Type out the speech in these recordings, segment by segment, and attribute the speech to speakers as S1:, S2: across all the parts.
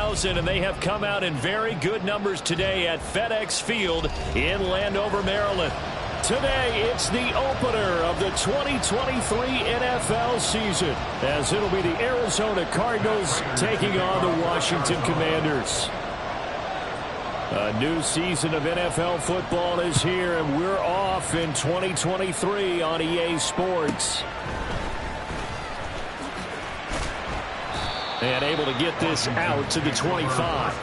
S1: 50,000, and they have come out in very good numbers today at FedEx Field in Landover, Maryland. Today, it's the opener of the 2023 NFL season, as it'll be the Arizona Cardinals taking on the Washington Commanders. A new season of NFL football is here, and we're off in 2023 on EA Sports. And able to get this out to the 25.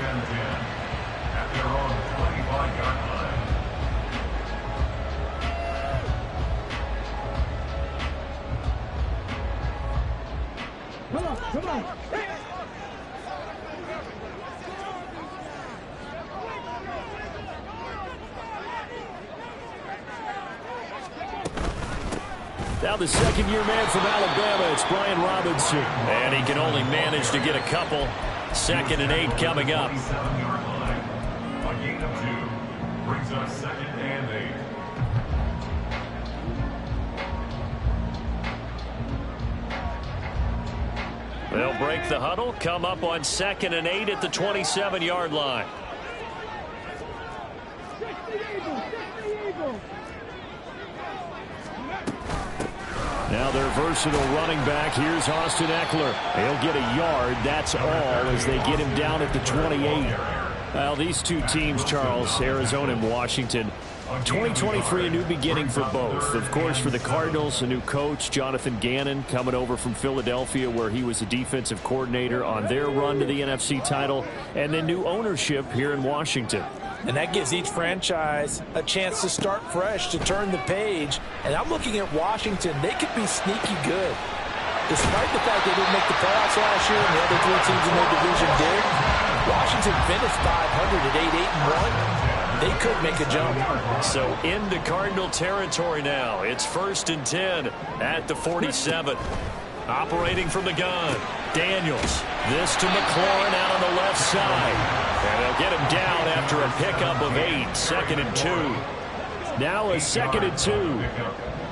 S2: Come on.
S1: Now the second-year man from Alabama, it's Brian Robinson. And he can only manage to get a couple. 2nd and 8 coming up.
S3: A gain of 2 brings us 2nd and 8.
S1: They'll break the huddle, come up on 2nd and 8 at the 27-yard line. Now their versatile running back, here's Austin Eckler. He'll get a yard, that's all, as they get him down at the 28. Well, these two teams, Charles, Arizona and Washington, 2023, a new beginning for both. Of course, for the Cardinals, a new coach, Jonathan Gannon, coming over from Philadelphia, where he was a defensive coordinator on their run to the NFC title, and then new ownership here in Washington.
S4: And that gives each franchise a chance to start fresh, to turn the page. And I'm looking at Washington. They could be sneaky good. Despite the fact they didn't make the playoffs last year and the other 3 teams in their division did, Washington finished 500 at 8-8-1. They could make a jump.
S1: So into Cardinal territory now. It's 1st and 10 at the 47. Operating from the gun, Daniels. This to McLaurin out on the left side. And they'll get him down after a pickup of 8. 2nd and 2. Now a 2nd and 2.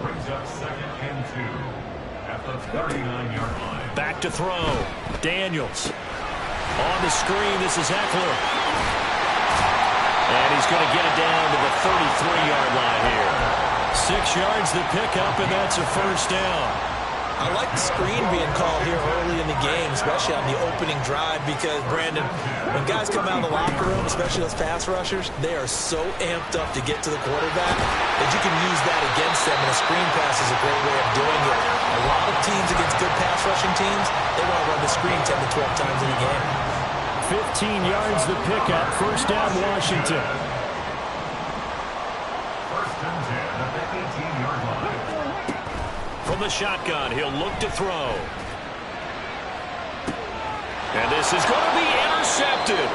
S3: Brings up 2nd and 2 at the 39-yard line.
S1: Back to throw. Daniels. On the screen, this is Eckler. And he's going to get it down to the 33-yard line here. 6 yards the pickup, and that's a 1st down.
S4: I like the screen being called here early in the game, especially on the opening drive, because, Brandon, when guys come out of the locker room, especially those pass rushers, they are so amped up to get to the quarterback that you can use that against them, and a screen pass is a great way of doing it. A lot of teams against good pass rushing teams, they want to run the screen 10 to 12 times in a game.
S1: 15 yards the pickup, 1st down Washington.
S3: 1st and 10 at the 18-yard line.
S1: From the shotgun, he'll look to throw. And this is going to be intercepted.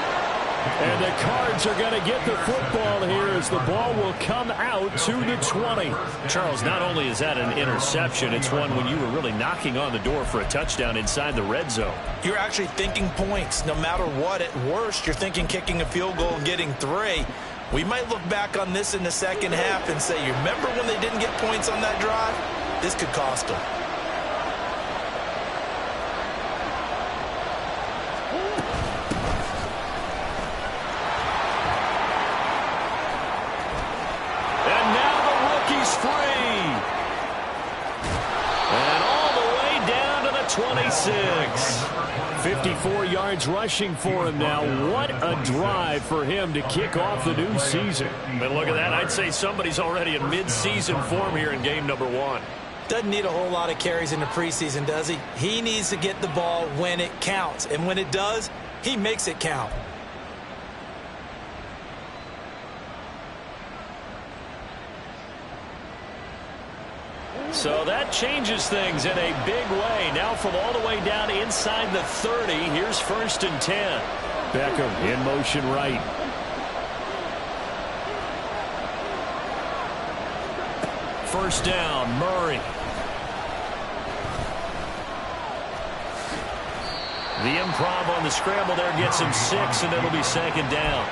S1: And the Cards are going to get the football here as the ball will come out to the 20. Charles, not only is that an interception, it's one when you were really knocking on the door for a touchdown inside the red zone.
S4: You're actually thinking points. No matter what, at worst, you're thinking kicking a field goal and getting 3. We might look back on this in the second half and say, you remember when they didn't get points on that drive? This could cost them.
S1: And now the rookie's free. And all the way down to the 26. 54 yards rushing for him now. What a drive for him to kick off the new season. But look at that. I'd say somebody's already in mid-season form here in game number 1.
S4: Doesn't need a whole lot of carries in the preseason, does he? He needs to get the ball when it counts. And when it does, he makes it count.
S1: So that changes things in a big way. Now from all the way down inside the 30, here's 1st and 10. Beckham in motion right. First down, Murray. The improv on the scramble there gets him 6, and it'll be 2nd down.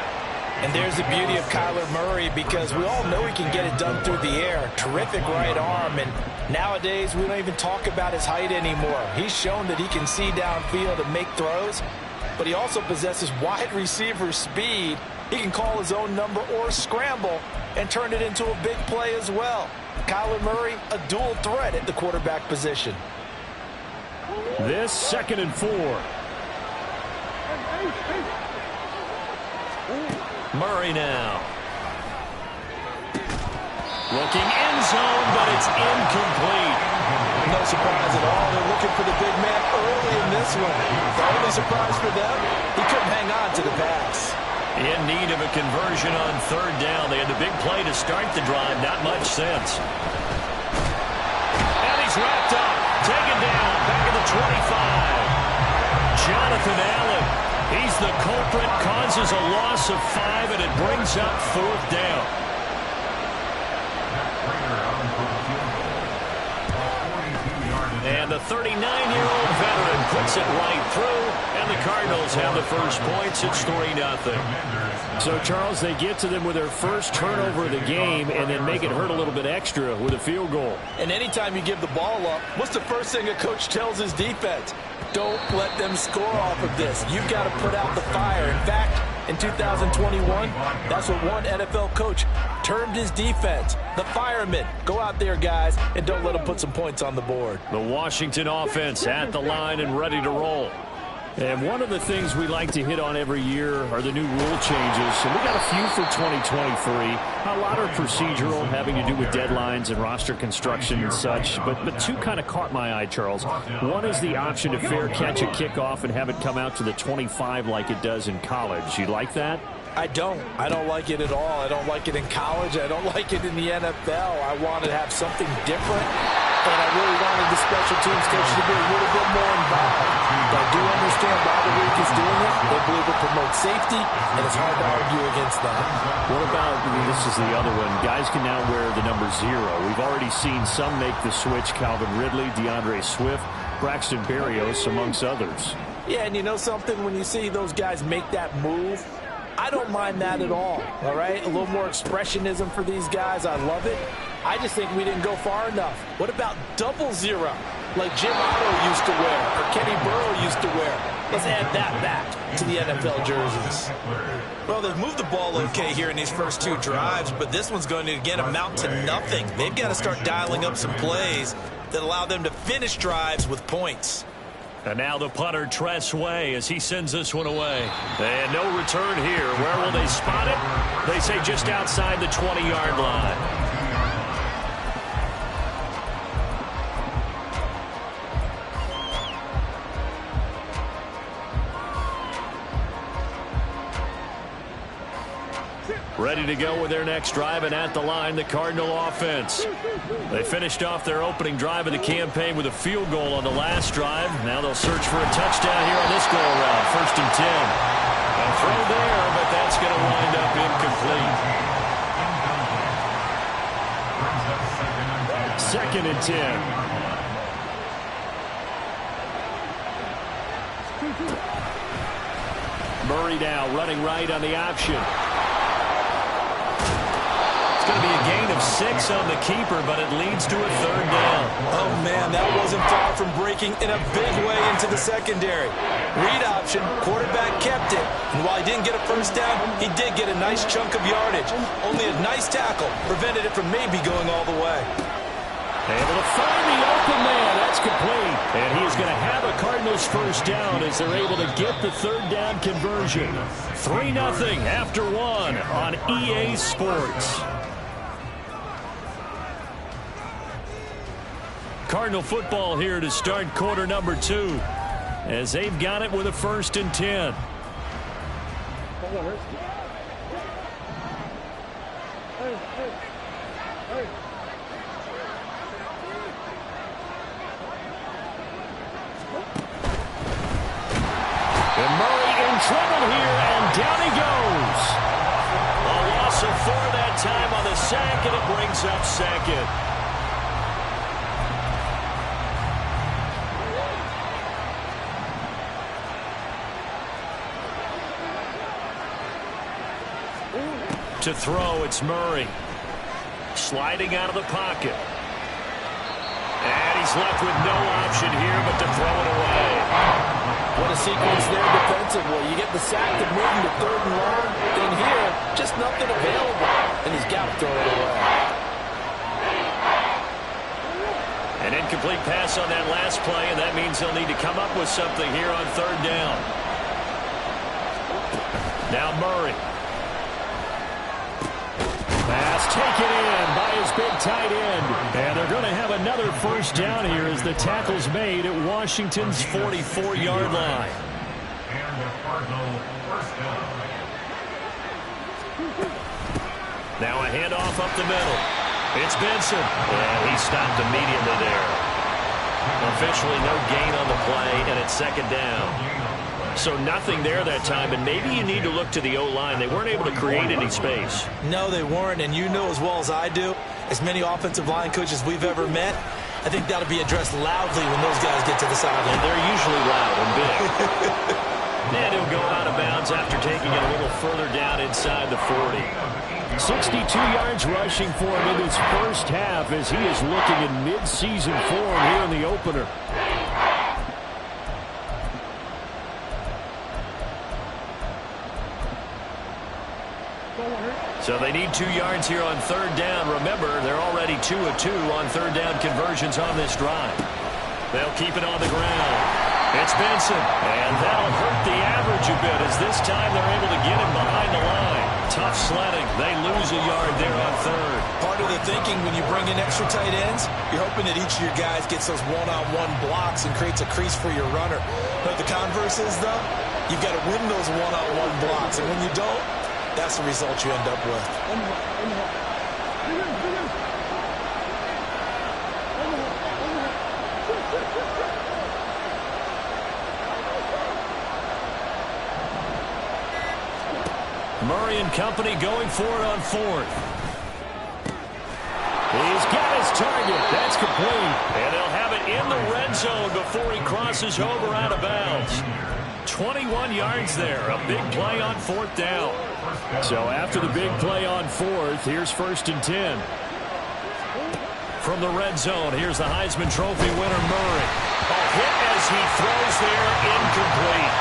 S4: And there's the beauty of Kyler Murray, because we all know he can get it done through the air. Terrific right arm, and nowadays we don't even talk about his height anymore. He's shown that he can see downfield and make throws. but he also possesses wide receiver speed. He can call his own number or scramble and turn it into a big play as well. Kyler Murray, a dual threat at the quarterback position.
S1: This 2nd and 4. Murray now. Looking end zone, but it's incomplete.
S4: No surprise at all. They're looking for the big man early in this one. The only surprise for them, he couldn't hang on to the pass.
S1: In need of a conversion on 3rd down. They had the big play to start the drive. Not much sense. And he's wrapped up. Taken down. Back at the 25. Jonathan Allen. He's the culprit. Causes a loss of 5, and it brings up 4th down. And the 39-year-old veteran puts it right through, and the Cardinals have the first points. It's 3-0. So, Charles, they get to them with their first turnover of the game and then make it hurt a little bit extra with a field goal.
S4: And anytime you give the ball up, what's the first thing a coach tells his defense? Don't let them score off of this. You've got to put out the fire. In fact, in 2021, that's what one NFL coach termed his defense. The firemen. Go out there, guys, and don't let them put some points on the board.
S1: The Washington offense at the line and ready to roll. And one of the things we like to hit on every year are the new rule changes. And we got a few for 2023. A lot are procedural, having to do with deadlines and roster construction and such. But 2 kind of caught my eye, Charles. One is the option to fair catch a kickoff and have it come out to the 25 like it does in college. You like that?
S4: I don't like it at all. I don't like it in college. I don't like it in the NFL. I want to have something different. And I really wanted the special teams coach to be a little bit more involved. But I do understand why the league is doing it. They believe it promotes safety, and it's hard to argue against that.
S1: What about, this is the other one, guys can now wear the number 0. We've already seen some make the switch, Calvin Ridley, DeAndre Swift, Braxton Berrios, amongst others.
S4: Yeah, and you know something? When you see those guys make that move, I don't mind that at all right? A little more expressionism for these guys. I love it. I just think we didn't go far enough. What about 00, like Jim Otto used to wear or Kenny Burrow used to wear? Let's add that back to the NFL jerseys. Well, they've moved the ball okay here in these first 2 drives, but this one's going to, again, amount to nothing. They've got to start dialing up some plays that allow them to finish drives with points.
S1: And now the punter, Tress Way, as he sends this one away. And no return here. Where will they spot it? They say just outside the 20-yard line. Ready to go with their next drive, and at the line, the Cardinal offense. They finished off their opening drive of the campaign with a field goal on the last drive. Now they'll search for a touchdown here on this go-around. 1st and 10. A throw there, but that's going to wind up incomplete. 2nd and 10. Murray now running right on the option. Going to be a gain of 6 on the keeper, but it leads to a 3rd down.
S4: Oh, man, that wasn't far from breaking in a big way into the secondary. Read option, quarterback kept it, and while he didn't get a first down, he did get a nice chunk of yardage. Only a nice tackle prevented it from maybe going all the way.
S1: Able to find the open man. That's complete. And he is going to have a Cardinals first down as they're able to get the 3rd down conversion. 3-0 after 1 on EA Sports. Cardinal football here to start quarter number 2 as they've got it with a 1st and 10. And Murray in trouble here, and down he goes. A loss of 4 that time on the sack, and it brings up 2nd. To throw, it's Murray. Sliding out of the pocket. And he's left with no option here but to throw it away.
S4: What a sequence there defensively. You get the sack to move him to 3rd and long. Then here, just nothing available. And he's got to throw it away.
S1: An incomplete pass on that last play, and that means they'll need to come up with something here on 3rd down. Now Murray. Pass taken in by his big tight end. And they're going to have another 1st down here as the tackle's made at Washington's 44-yard line.
S3: And the Cardinal 1st down.
S1: Now a handoff up the middle. It's Benson. And he stopped immediately there. Officially no gain on the play, and it's 2nd down. So nothing there that time, and maybe you need to look to the O-line. They weren't able to create any space.
S4: No, they weren't, and you know as well as I do, as many offensive line coaches we've ever met, I think that'll be addressed loudly when those guys get to the sideline.
S1: And they're usually loud and big. And he'll go out of bounds after taking it a little further down inside the 40. 62 yards rushing for him in his 1st half as he is looking in mid-season form here in the opener. So they need 2 yards here on 3rd down. Remember, they're already 2 of 2 on 3rd down conversions on this drive. They'll keep it on the ground. It's Benson, and that'll hurt the average a bit as this time they're able to get him behind the line. Tough sledding. They lose a yard there on 3rd.
S4: Part of the thinking when you bring in extra tight ends, you're hoping that each of your guys gets those one-on-one blocks and creates a crease for your runner. But the converse is, though, you've got to win those one-on-one blocks, and when you don't, that's the result you end up with.
S1: Murray and company going for it on 4th. He's got his target. That's complete. And they'll have it in the red zone before he crosses over out of bounds. 21 yards there. A big play on 4th down. So after the big play on 4th, here's 1st and 10. From the red zone, here's the Heisman Trophy winner, Murray. A hit as he throws there, incomplete.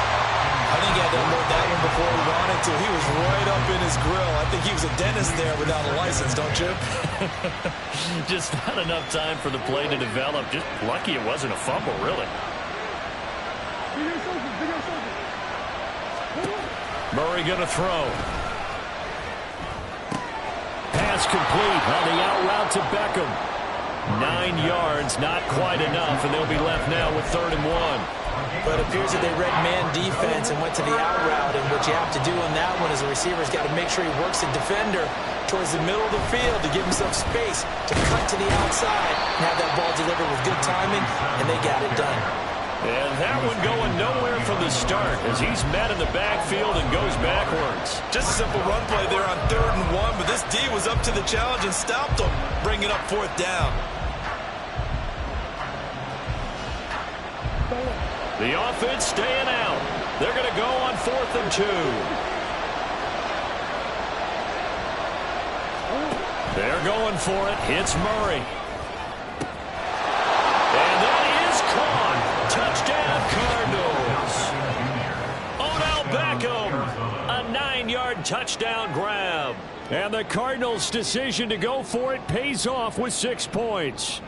S4: I think he had to unload that one before he wanted to. He was right up in his grill. I think he was a dentist there without a license, don't you?
S1: Just not enough time for the play to develop. Just lucky it wasn't a fumble, really. Murray going to throw. Pass complete on the out route to Beckham. 9 yards, not quite enough, and they'll be left now with 3rd and 1.
S4: But it appears that they read man defense and went to the out route, and what you have to do on that one is the receiver's got to make sure he works the defender towards the middle of the field to give himself space to cut to the outside and have that ball delivered with good timing, and they got it done.
S1: And that one going nowhere from the start as he's met in the backfield and goes backwards.
S4: Just a simple run play there on 3rd and 1, but this D was up to the challenge and stopped him, bringing up 4th down.
S1: The offense staying out. They're going to go on 4th and 2. They're going for it. Hits Murray. And that is caught. Touchdown, Cardinals. Odell Beckham. A 9-yard touchdown grab. And the Cardinals' decision to go for it pays off with 6 points.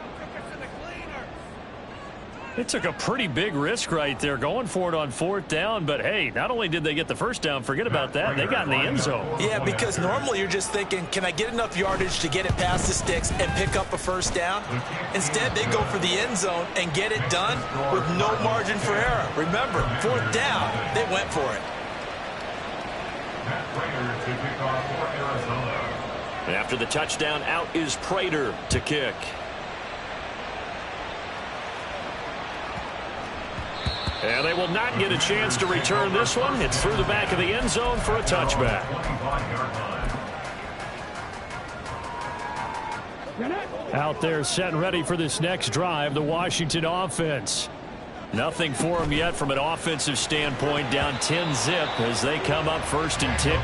S1: It took a pretty big risk right there going for it on 4th down, but hey, not only did they get the 1st down, forget about that, they got in the end zone.
S4: Yeah, because normally you're just thinking, can I get enough yardage to get it past the sticks and pick up a 1st down? Instead, they go for the end zone and get it done with no margin for error. Remember, 4th down, they went for it.
S1: After the touchdown, out is Prater to kick. And they will not get a chance to return this one. It's through the back of the end zone for a touchback. Out there set and ready for this next drive, the Washington offense. Nothing for them yet from an offensive standpoint, down 10-zip as they come up 1st and 10.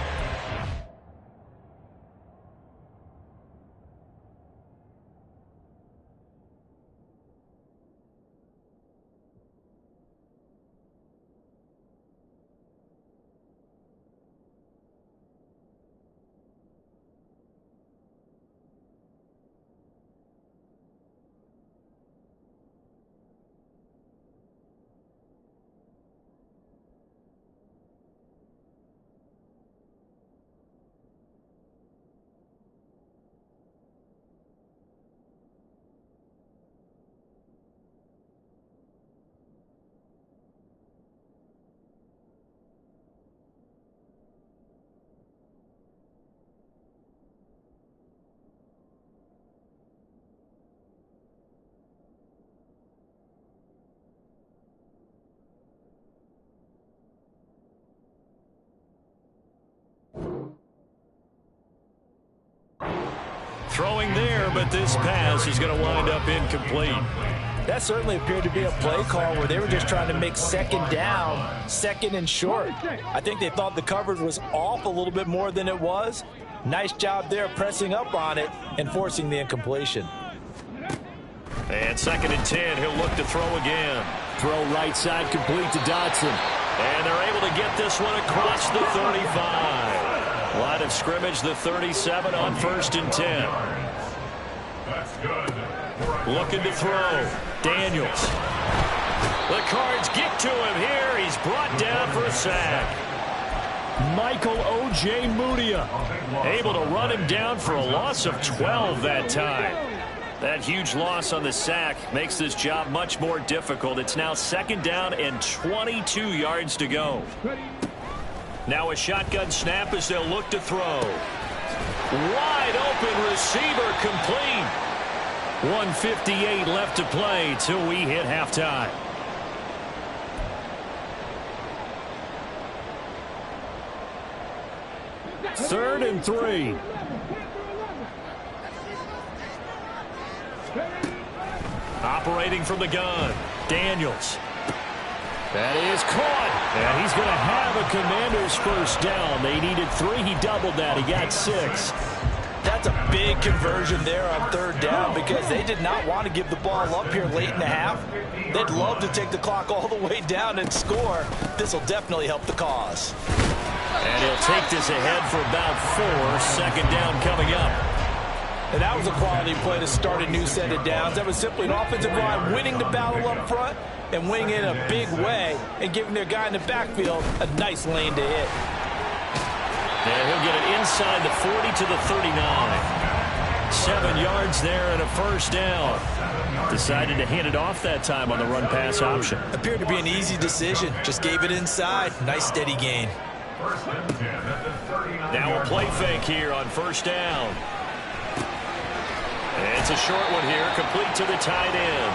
S1: throwing there, but this pass is going to wind up incomplete.
S4: That certainly appeared to be a play call where they were just trying to make second down, second and short. I think they thought the coverage was off a little bit more than it was. Nice job there pressing up on it and forcing the incompletion.
S1: And 2nd and 10, he'll look to throw again. Throw right side complete to Dotson. And they're able to get this one across the 35. Line of scrimmage, the 37 on 1st and 10.
S3: That's good.
S1: Looking to throw. Daniels. The Cards get to him here. He's brought down for a sack. Michael O.J. Mudia able to run him down for a loss of 12 that time. That huge loss on the sack makes this job much more difficult. It's now 2nd down and 22 yards to go. Now a shotgun snap as they'll look to throw. Wide open receiver complete. 1:58 left to play till we hit halftime. Third and 3. Operating from the gun. Daniels. That is caught. And he's going to have a Commanders first down. They needed 3. He doubled that. He got 6.
S4: That's a big conversion there on 3rd down because they did not want to give the ball up here late in the half. They'd love to take the clock all the way down and score. This will definitely help the cause.
S1: And he'll take this ahead for about 4. 2nd down coming up.
S4: And that was a quality play to start a new set of downs. That was simply an offensive line winning the battle up front and winning it in a big way and giving their guy in the backfield a nice lane to hit.
S1: And he'll get it inside the 40 to the 39. 7 yards there and a first down. Decided to hand it off that time on the run-pass option.
S4: Appeared to be an easy decision. Just gave it inside. Nice steady gain.
S1: Now a play fake here on 1st down. It's a short one here, complete to the tight end.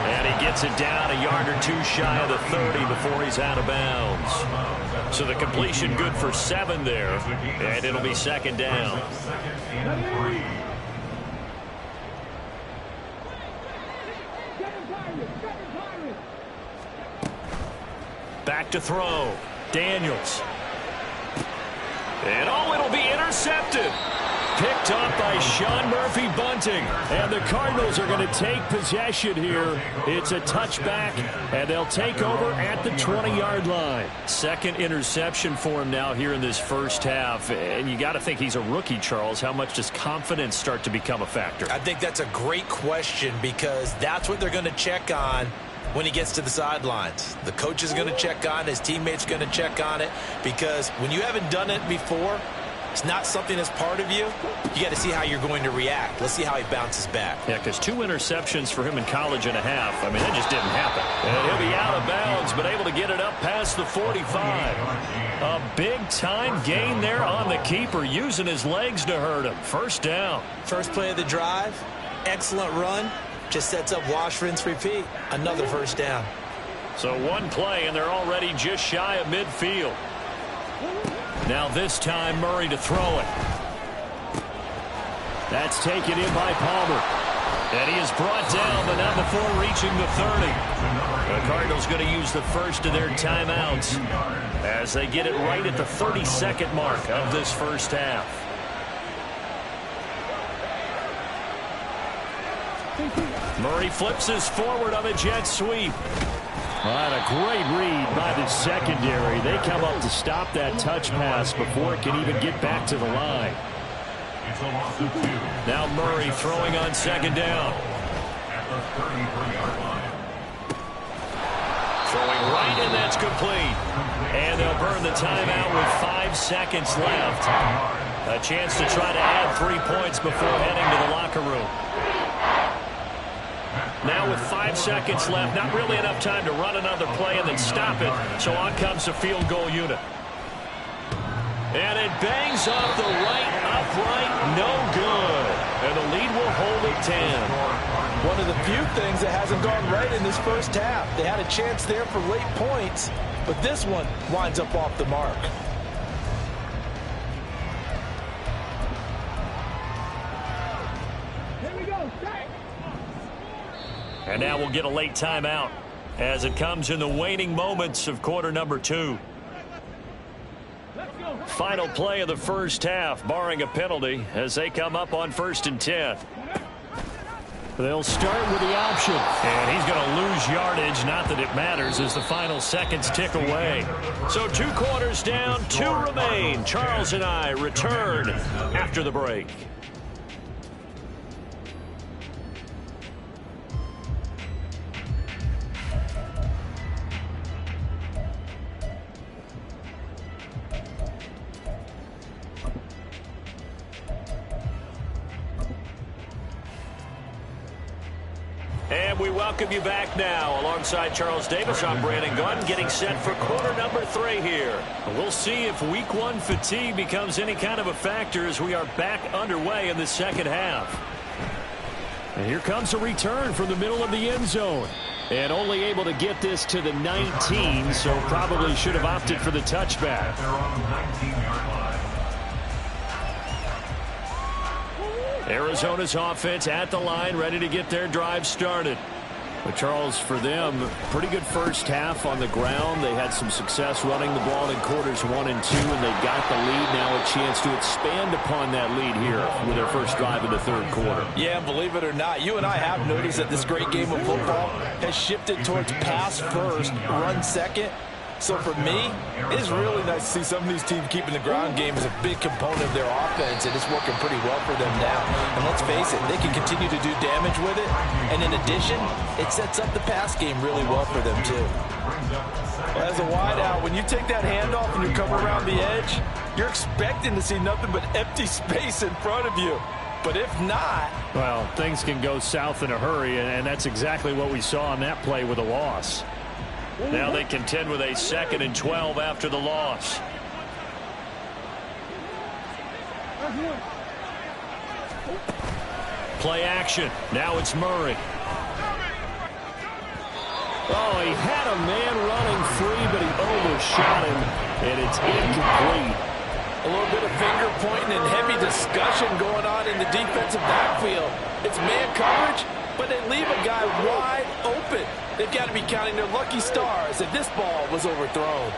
S1: And he gets it down a yard or 2 shy of the 30 before he's out of bounds. So the completion good for 7 there, and it'll be 2nd down. Back to throw. Daniels. And it'll be intercepted. Picked up by Sean Murphy-Bunting. And the Cardinals are going to take possession here. It's a touchback, and they'll take over at the 20-yard line. 2nd interception for him now here in this first half. And you got to think he's a rookie, Charles. How much does confidence start to become a factor?
S4: I think that's a great question because that's what they're going to check on when he gets to the sidelines. The coach is going to check on it. His teammates are going to check on it because when you haven't done it before, it's not something that's part of you. You got to see how you're going to react. Let's see how he bounces back.
S1: Yeah, because 2 interceptions for him in college and a half. I mean, that just didn't happen. And he'll be out of bounds, but able to get it up past the 45. A big-time gain there on the keeper, using his legs to hurt him. First down.
S4: First play of the drive. Excellent run. Just sets up wash, rinse, repeat. Another first down.
S1: So 1 play, and they're already just shy of midfield. Now this time Murray to throw it. That's taken in by Palmer. And he is brought down, but not before reaching the 30. The Cardinals going to use the first of their timeouts as they get it right at the 32nd mark of this first half. Murray flips us forward on the jet sweep. And a great read by the secondary. They come up to stop that touch pass before it can even get back to the line. Now Murray throwing on 2nd down. Throwing right, and that's complete. And they'll burn the timeout with 5 seconds left. A chance to try to add 3 points before heading to the locker room. Now with 5 seconds left, not really enough time to run another play and then stop it. So on comes the field goal unit. And it bangs off the right upright, no good. And the lead will hold at 10.
S4: One of the few things that hasn't gone right in this first half. They had a chance there for late points, but this one winds up off the mark.
S1: And now we'll get a late timeout as it comes in the waning moments of quarter number 2. Final play of the first half, barring a penalty, as they come up on 1st and 10. They'll start with the option. And he's going to lose yardage. Not that it matters as the final seconds tick away. So 2 quarters down, 2 remain. Charles and I return after the break. And we welcome you back now. Alongside Charles Davis, I'm Brandon Gunn, getting set for quarter number 3 here. We'll see if week 1 fatigue becomes any kind of a factor as we are back underway in the second half. And here comes a return from the middle of the end zone. And only able to get this to the 19, so probably should have opted for the touchback.
S3: They're on the 19-yard line.
S1: Arizona's offense at the line, ready to get their drive started. But Charles, for them, pretty good first half on the ground. They had some success running the ball in quarters 1 and 2, and they got the lead. Now a chance to expand upon that lead here with their first drive in the 3rd quarter.
S4: Yeah, believe it or not, you and I have noticed that this great game of football has shifted towards pass first, run second. So for me, it's really nice to see some of these teams keeping the ground game as a big component of their offense, and it's working pretty well for them now. And let's face it, they can continue to do damage with it. And in addition, it sets up the pass game really well for them too. As a wideout, when you take that handoff and you come around the edge, you're expecting to see nothing but empty space in front of you. But if not,
S1: well, things can go south in a hurry, and that's exactly what we saw on that play with a loss. Now they contend with a 2nd and 12 after the loss. Play action. Now it's Murray. Oh, he had a man running free, but he overshot him, and it's incomplete.
S4: A little bit of finger pointing and heavy discussion going on in the defensive backfield. It's man coverage, but they leave a guy wide open. They've got to be counting their lucky stars if this ball was overthrown.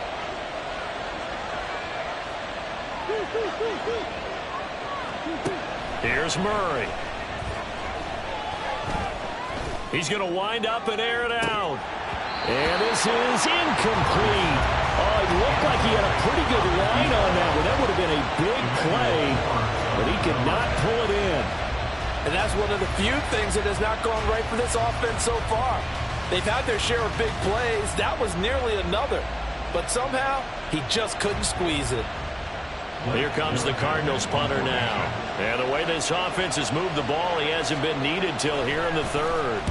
S1: Here's Murray. He's going to wind up and air it out. And this is incomplete. Oh, it looked like he had a pretty good line on that one. That would have been a big play, but he could not pull it in.
S4: And that's one of the few things that has not gone right for this offense so far. They've had their share of big plays. That was nearly another. But somehow, he just couldn't squeeze it.
S1: Here comes the Cardinals punter now. And the way this offense has moved the ball, he hasn't been needed till here in the 3rd.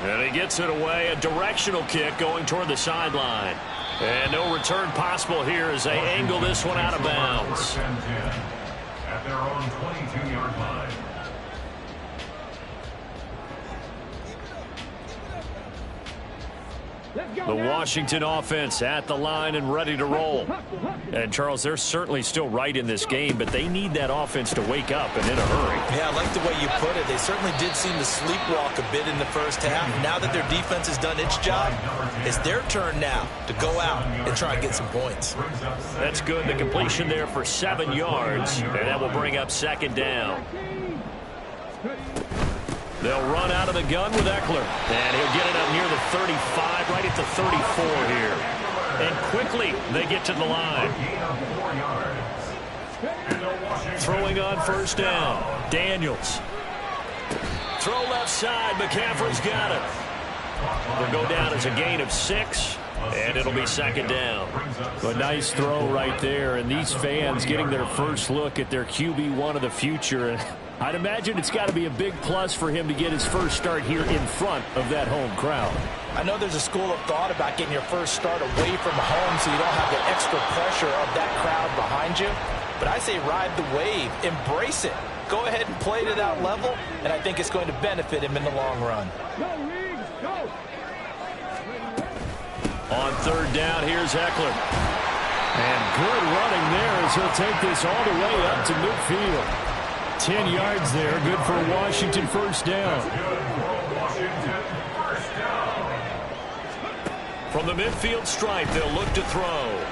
S1: And he gets it away. A directional kick going toward the sideline. And no return possible here as they angle this one out of bounds.
S3: At their own 22-yard line.
S1: The Washington offense at the line and ready to roll. And, Charles, they're certainly still right in this game, but they need that offense to wake up and in a hurry.
S4: Yeah, I like the way you put it. They certainly did seem to sleepwalk a bit in the first half. Now that their defense has done its job, it's their turn now to go out and try and get some points.
S1: That's good. The completion there for 7 yards, and that will bring up 2nd down. They'll run out of the gun with Eckler. And he'll get it up near the 35, right at the 34 here. And quickly, they get to the line. Throwing on 1st down. Daniels. Throw left side. McCaffrey's got it. They'll go down as a gain of 6. And it'll be 2nd down. A nice throw right there. And these fans getting their first look at their QB1 of the future. I'd imagine it's got to be a big plus for him to get his first start here in front of that home crowd.
S4: I know there's a school of thought about getting your first start away from home so you don't have the extra pressure of that crowd behind you. But I say ride the wave. Embrace it. Go ahead and play to that level, and I think it's going to benefit him in the long run.
S1: On 3rd down, here's Eckler. And good running there as he'll take this all the way up to midfield. 10 yards there. Good for Washington, first down. From the midfield stripe, they'll look to throw.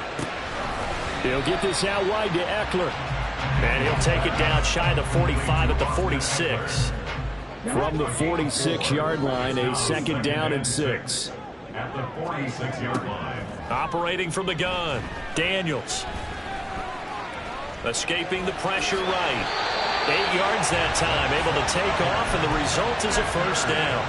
S1: He'll get this out wide to Eckler. And he'll take it down shy of the 45 at the 46. From the 46-yard line, a second down and 6.
S3: At the 46-yard line.
S1: Operating from the gun, Daniels. Escaping the pressure right. 8 yards that time, able to take off, and the result is a first down.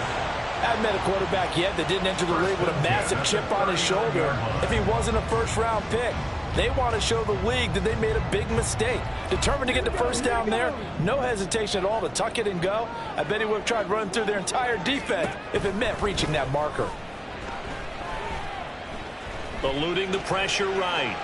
S4: I haven't met a quarterback yet that didn't enter the league with a massive chip on his shoulder if he wasn't a first-round pick. They want to show the league that they made a big mistake. Determined to get the first down there, no hesitation at all to tuck it and go. I bet he would have tried running through their entire defense if it meant reaching that marker.
S1: Eluding the pressure right.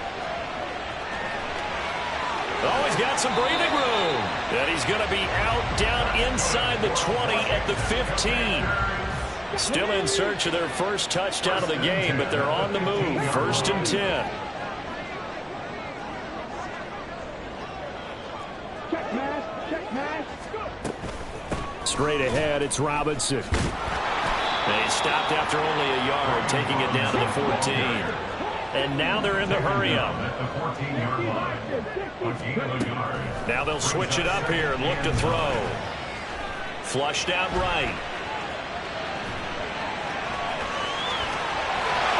S1: Oh, he's got some breathing room. And he's going to be out down inside the 20 at the 15. Still in search of their first touchdown of the game, but they're on the move. First and 10. Straight ahead, it's Robinson. And he stopped after only a yard, taking it down to the 14. And now they're in the hurry-up. Now they'll switch it up here and look to throw. Flushed out right.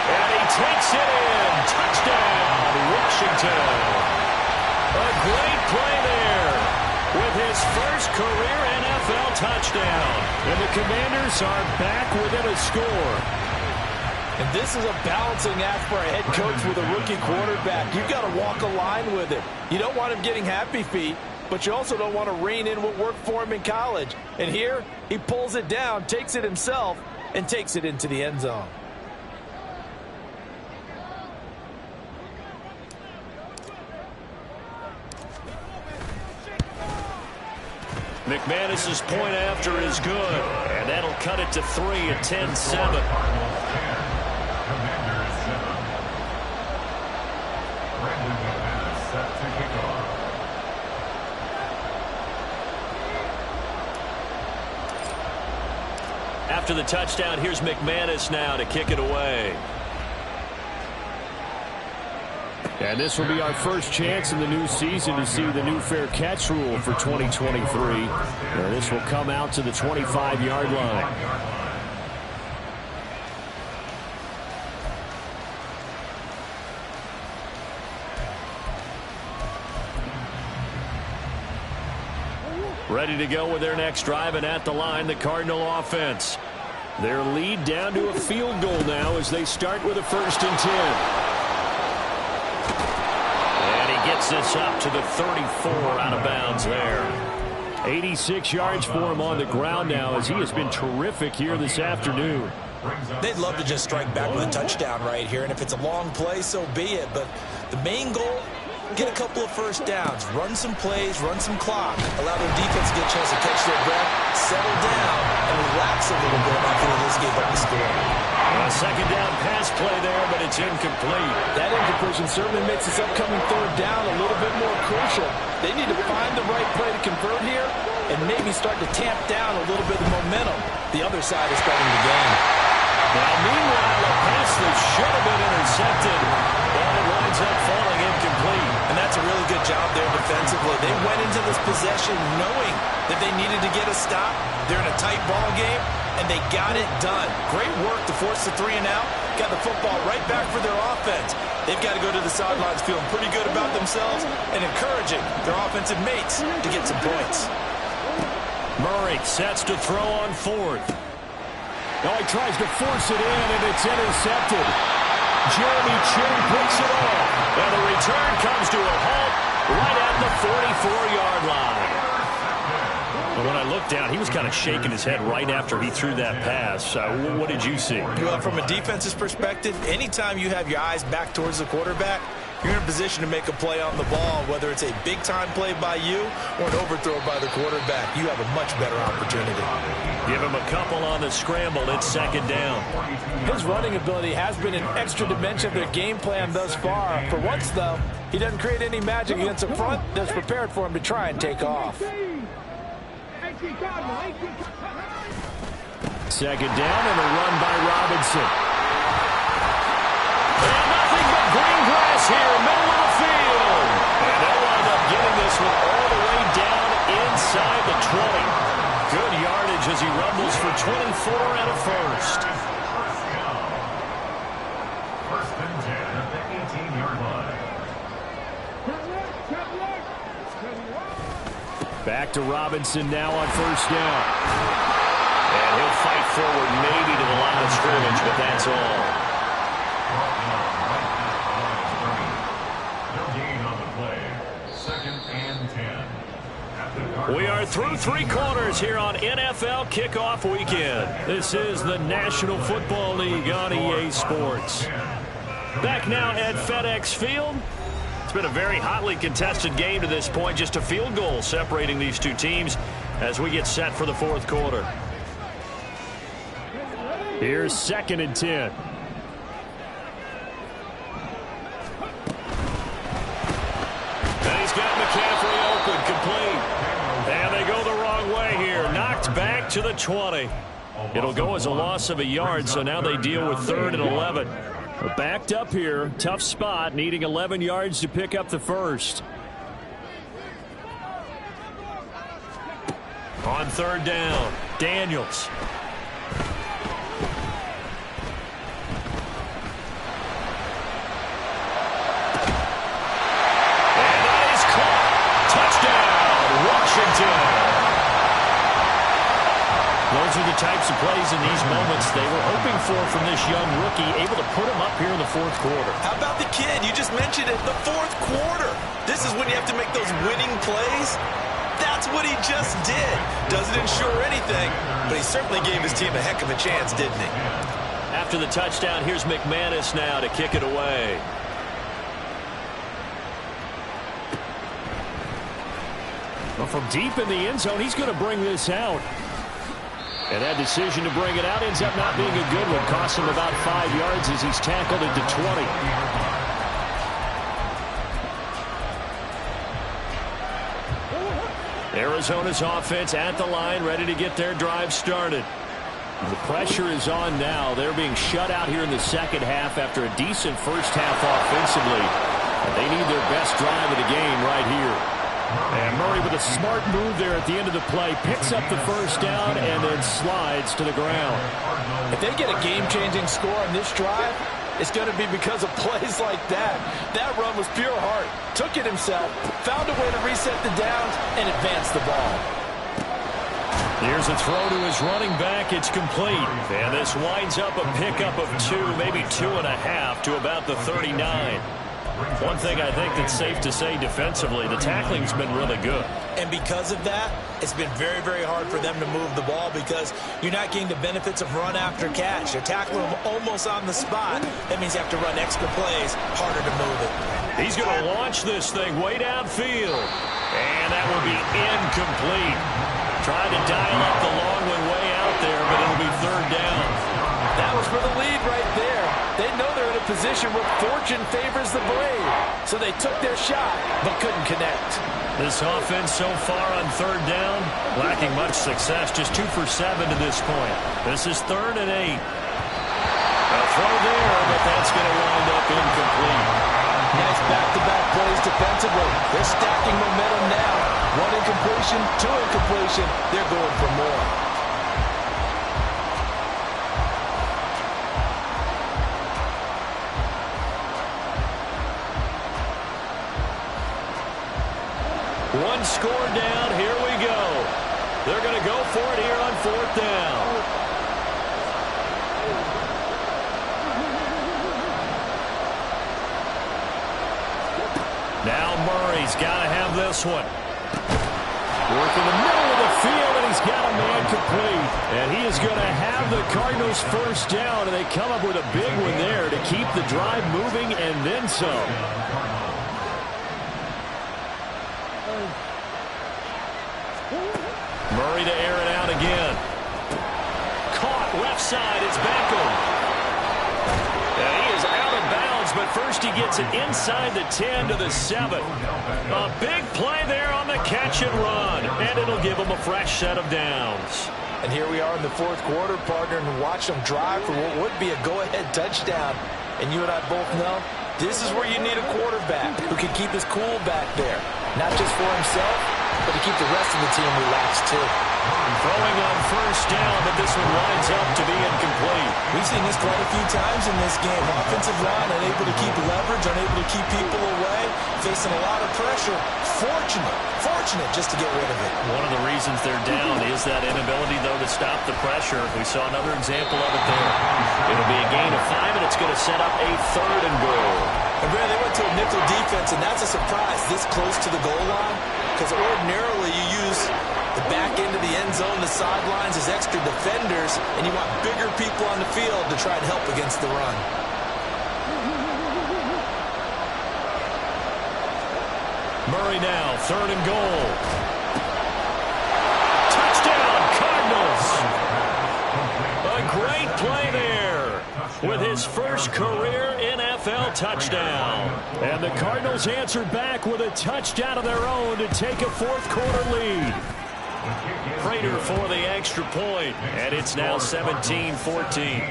S1: And he takes it in. Touchdown, Washington. A great play there with his first career NFL touchdown. And the Commanders are back within a score.
S4: And this is a balancing act for a head coach with a rookie quarterback. You've got to walk a line with it. You don't want him getting happy feet, but you also don't want to rein in what worked for him in college. And here, he pulls it down, takes it himself, and takes it into the end zone.
S1: McManus's point after is good, and that'll cut it to 3 at 10-7. After the touchdown, here's McManus now to kick it away. And this will be our first chance in the new season to see the new fair catch rule for 2023. And this will come out to the 25-yard line. Ready to go with their next drive, and at the line, the Cardinal offense. Their lead down to a field goal now as they start with a first and 10. And he gets this up to the 34 out of bounds there. 86 yards for him on the ground now as he has been terrific here this afternoon.
S4: They'd love to just strike back with a touchdown right here, and if it's a long play, so be it. But the main goal, get a couple of first downs, run some plays, run some clock, allow their defense to get a chance to catch their breath, settle down, and relax a little bit after they just gave up the score.
S1: A second down pass play there, but it's incomplete.
S4: That incompletion certainly makes this upcoming third down a little bit more crucial. They need to find the right play to convert here and maybe start to tamp down a little bit of momentum. The other side is starting to gain.
S1: Now, meanwhile, a pass that should have been intercepted, and it winds up falling incomplete.
S4: And that's a really good job there defensively. They went into this possession knowing that they needed to get a stop. They're in a tight ball game, and they got it done. Great work to force the 3 and out. Got the football right back for their offense. They've got to go to the sidelines feeling pretty good about themselves and encouraging their offensive mates to get some points.
S1: Murray sets to throw on 4th. Oh, he tries to force it in, and it's intercepted. Jeremy Chin picks it off. And the return comes to a halt right at the 44-yard line. And when I looked down, he was kind of shaking his head right after he threw that pass. What did you see?
S4: Well, from a defense's perspective, anytime you have your eyes back towards the quarterback, you're in a position to make a play on the ball, whether it's a big-time play by you or an overthrow by the quarterback. You have a much better opportunity.
S1: Give him a couple on the scramble. It's second down.
S4: His running ability has been an extra dimension of their game plan thus far. For once, though, he doesn't create any magic against the front that's prepared for him to try and take off.
S1: Second down and a run by Robinson. And nothing but green grass here, middle of the field. And they'll wind up getting this one all the way down inside the 20. Good yardage as he rumbles for 24 and a first.
S3: First and 10 at the 18-yard line.
S1: Back to Robinson now on first down. And he'll fight forward maybe to the line of scrimmage, but that's all.
S3: No gain on the play. Second and 10.
S1: We are through three quarters here on NFL Kickoff Weekend. This is the National Football League on EA Sports. Back now at FedEx Field. It's been a very hotly contested game to this point. Just a field goal separating these two teams as we get set for the fourth quarter. Here's second and 10. And he's got McCaffrey open, complete. And they go the wrong way here. Knocked back to the 20. It'll go as a loss of a yard, so now they deal with third and 11. Backed up here, tough spot, needing 11 yards to pick up the first. On third down, Daniels. And that is caught. Touchdown, Washington. Those are the types of plays in these moments they were hoping for from this young rookie, able to put him up here in the fourth quarter.
S4: How about the kid? You just mentioned it, the fourth quarter. This is when you have to make those winning plays. That's what he just did. Doesn't ensure anything, but he certainly gave his team a heck of a chance, didn't he?
S1: After the touchdown, here's McManus now to kick it away. Well, from deep in the end zone, he's going to bring this out. And that decision to bring it out ends up not being a good one. Costs him about 5 yards as he's tackled into 20. Arizona's offense at the line, ready to get their drive started. The pressure is on now. They're being shut out here in the second half after a decent first half offensively. And they need their best drive of the game right here. And Murray with a smart move there at the end of the play. Picks up the first down and then slides to the ground.
S5: If they get a game-changing score on this drive, it's going to be because of plays like that. That run was pure heart. Took it himself, found a way to reset the downs, and advance the ball.
S1: Here's a throw to his running back. It's complete. And this winds up a pickup of 2, maybe 2.5 to about the 39. One thing I think that's safe to say defensively, the tackling's been really good.
S4: And because of that, it's been very, very hard for them to move the ball because you're not getting the benefits of run after catch. You're tackling them almost on the spot. That means you have to run extra plays, harder to move it.
S1: He's going to launch this thing way downfield. And that will be incomplete. Trying to dial up the long one way out there, but it'll be third down.
S5: That was for the lead right there. They know they're in a position where fortune favors the brave. So they took their shot, but couldn't connect.
S1: This offense so far on third down, lacking much success. Just 2 for 7 to this point. This is third and 8. A throw there, but that's going to wind up incomplete.
S5: Nice back-to-back plays defensively. They're stacking momentum now. 1 incompletion, 2 incompletion. They're going for more.
S1: One score down. Here we go. They're going to go for it here on fourth down. Now Murray's got to have this one. Working the middle of the field, and he's got a man complete. And he is going to have the Cardinals first down, and they come up with a big one there to keep the drive moving and then some. Murray to air it out again. Caught left side. It's Beckham. And he is out of bounds, but first he gets it inside the 10 to the 7. A big play there on the catch and run, and it'll give them a fresh set of downs.
S5: And here we are in the fourth quarter, partner, and watch them drive for what would be a go-ahead touchdown. And you and I both know this is where you need a quarterback who can keep his cool back there. Not just for himself, but to keep the rest of the team relaxed too.
S1: Throwing on first down, but this one lines up to be incomplete.
S5: We've seen this quite a few times in this game. Offensive line unable to keep leverage, unable to keep people away, facing a lot of pressure. Fortunate just to get rid of it.
S1: One of the reasons they're down is that inability, though, to stop the pressure. We saw another example of it there. It'll be a gain of 5, and it's going to set up a 3rd and goal.
S5: And Brad, they went to a nickel defense, and that's a surprise this close to the goal line, because ordinarily you use the back end of the end zone, the sidelines as extra defenders, and you want bigger people on the field to try and help against the run.
S1: Murray now, 3rd and goal. Touchdown, Cardinals! A great play there with his first career NFL touchdown. And the Cardinals answer back with a touchdown of their own to take a fourth quarter lead. Prater for the extra point, and it's now 17-14.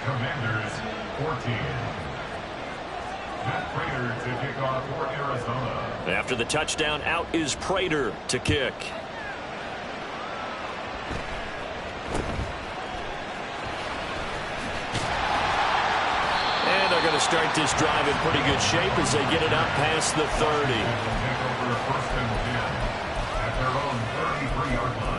S3: Commanders 14. Matt Prater to kick off for Arizona.
S1: After the touchdown, out is Prater to kick. And they're going to start this drive in pretty good shape as they get it up past the 30.
S3: At their own 33-yard line.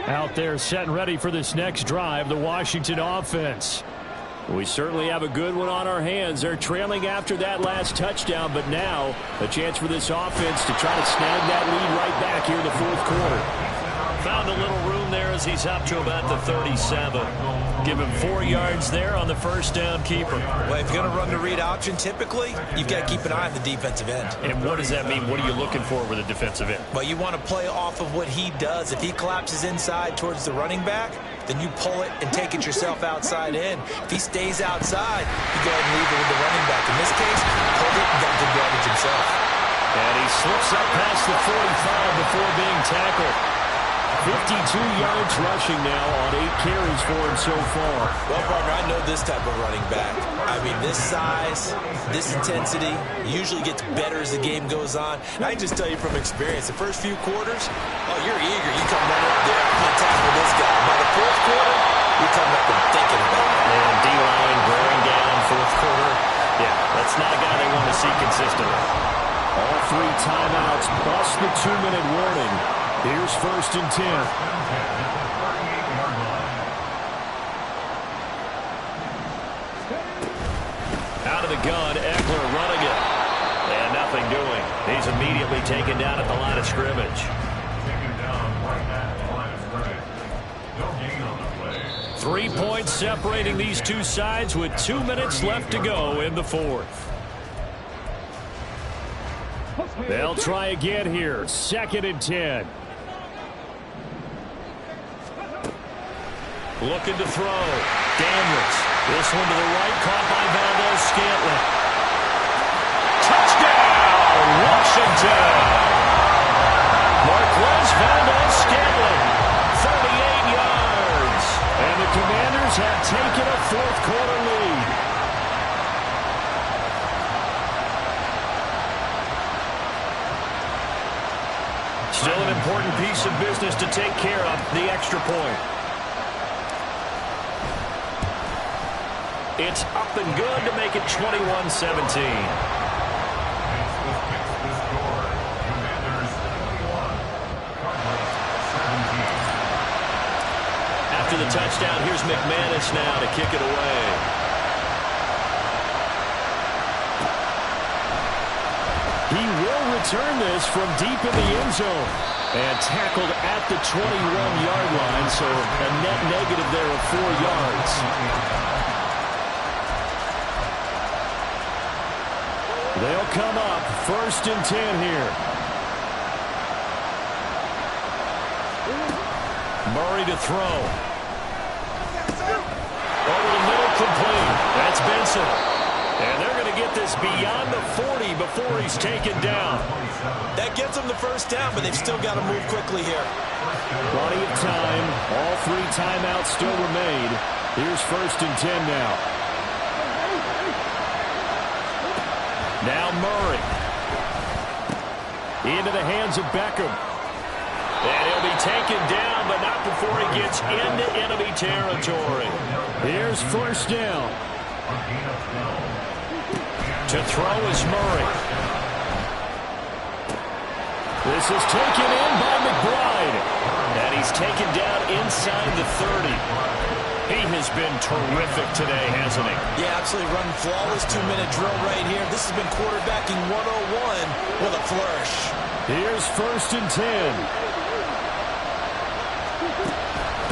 S1: Out there set and ready for this next drive, the Washington offense. We certainly have a good one on our hands. They're trailing after that last touchdown, but now a chance for this offense to try to snag that lead right back here in the fourth quarter. Found a little room there as he's up to about the 37. Give him 4 yards there on the first down keeper.
S5: Well, if you're going to run the read option, typically, you've got to keep an eye on the defensive end.
S1: And what does that mean? What are you looking for with a defensive end?
S5: Well, you want to play off of what he does. If he collapses inside towards the running back, then you pull it and take it yourself outside in. If he stays outside, you go ahead and leave it with the running back. In this case, he pulled it and got good yardage himself.
S1: And he slips up past the 45 before being tackled. 52 yards rushing now on 8 carries for him so far.
S5: Well, partner, I know this type of running back. I mean, this size, this intensity usually gets better as the game goes on. And I can just tell you from experience, the first few quarters, oh, you're eager. You come running up there, I'm going to tackle this guy. By the fourth quarter, you're coming up and thinking about it.
S1: And D-line bearing down fourth quarter. Yeah, that's not a guy they want to see consistently. All 3 timeouts plus the 2-minute warning. Here's 1st and 10. Out of the gun, Eckler running it. And nothing doing. He's immediately taken down at the line of scrimmage.
S3: Taken down right at the line of scrimmage. No gain on the play.
S1: 3 points separating these two sides with 2 minutes left to go in the fourth. They'll try again here. 2nd and 10. Looking to throw. Daniels. This one to the right, caught by Valdez-Scantling. Touchdown, Washington! Marquez Valdez-Scantling, 38 yards. And the Commanders have taken a fourth quarter lead. Still an important piece of business to take care of, the extra point. It's up and good to make it 21-17. After the touchdown, here's McManus now to kick it away. He will return this from deep in the end zone. And tackled at the 21-yard line, so a net negative there of 4 yards. They'll come up 1st and 10 here. Murray to throw. Over the middle, personal. And they're going to get this beyond the 40 before he's taken down.
S4: That gets them the first down, but they've still got to move quickly here.
S1: Plenty of time. All 3 timeouts still remain. Here's 1st and 10 now. Now Murray. Into the hands of Beckham. And he'll be taken down, but not before he gets into enemy territory. Here's 1st down. To throw is Murray. This is taken in by McBride. And he's taken down inside the 30. He has been terrific today, hasn't he?
S4: Yeah, absolutely run flawless 2-minute drill right here. This has been quarterbacking 101 with a flourish.
S1: Here's 1st and 10.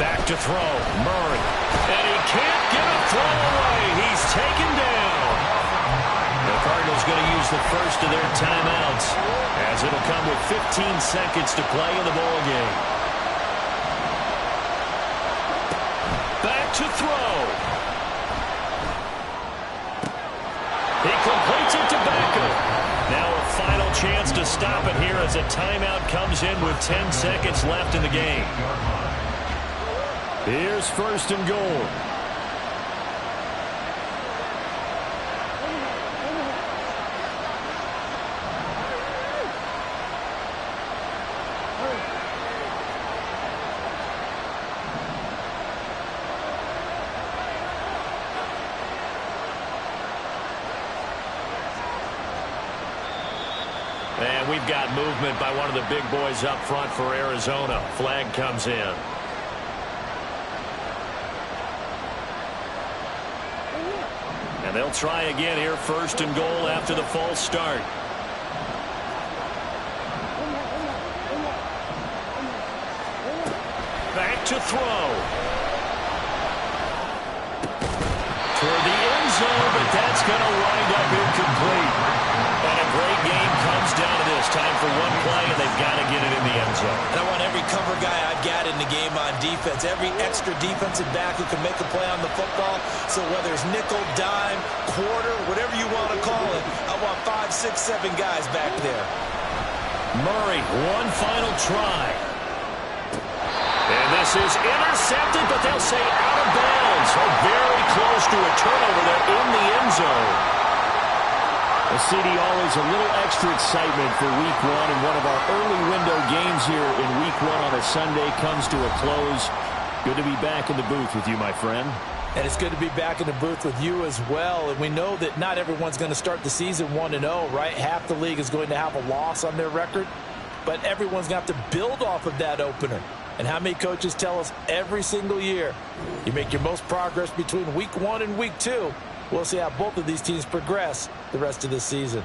S1: Back to throw, Murray. And he can't get a throw away. He's taken down. The Cardinals going to use the first of their timeouts, as it'll come with 15 seconds to play in the ballgame. Back to throw. He completes it to Beckham. Now a final chance to stop it here as a timeout comes in with 10 seconds left in the game. Here's 1st and goal. And we've got movement by one of the big boys up front for Arizona. Flag comes in. And they'll try again here, 1st and goal after the false start. Back to throw. Toward the end zone, but that's going to wind up incomplete. And a great game comes down to this. Time for one play, and they've got to get it in the end zone.
S4: And I want every cover guy I've got in the game on defense, every extra defensive back who can make a play on the football. So whether it's nickel, dime, quarter, whatever you want to call it, I want 5, 6, 7 guys back there.
S1: Murray, one final try. And this is intercepted, but they'll say out of bounds. So very close to a turnover there in the end zone. A CD, always a little extra excitement for Week 1, and one of our early window games here in Week 1 on a Sunday comes to a close. Good to be back in the booth with you, my friend.
S4: And it's good to be back in the booth with you as well. And we know that not everyone's going to start the season 1-0, right? Half the league is going to have a loss on their record, but everyone's going to have to build off of that opener. And how many coaches tell us every single year, you make your most progress between Week 1 and Week 2. We'll see how both of these teams progress the rest of this season.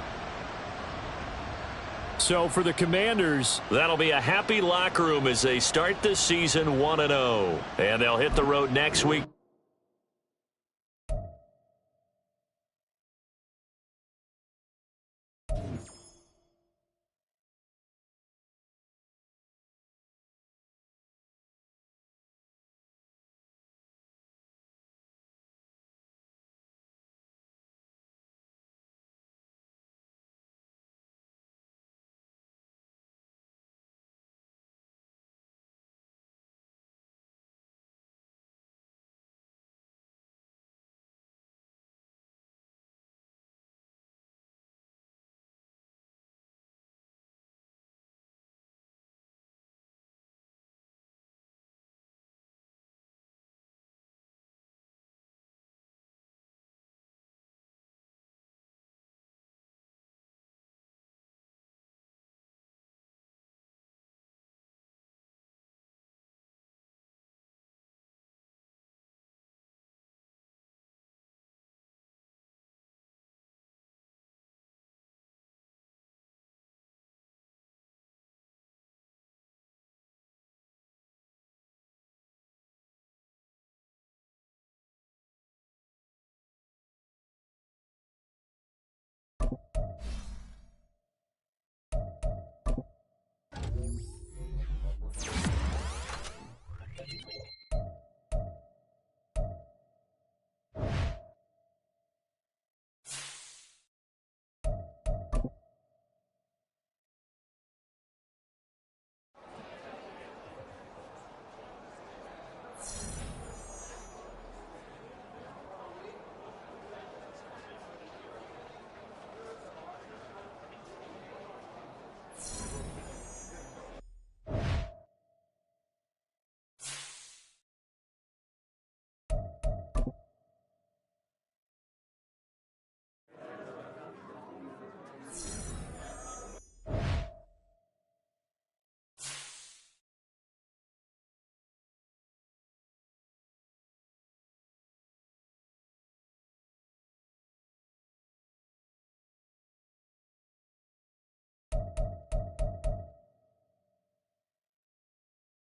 S1: So for the Commanders, that'll be a happy locker room as they start this season 1-0. And they'll hit the road next week.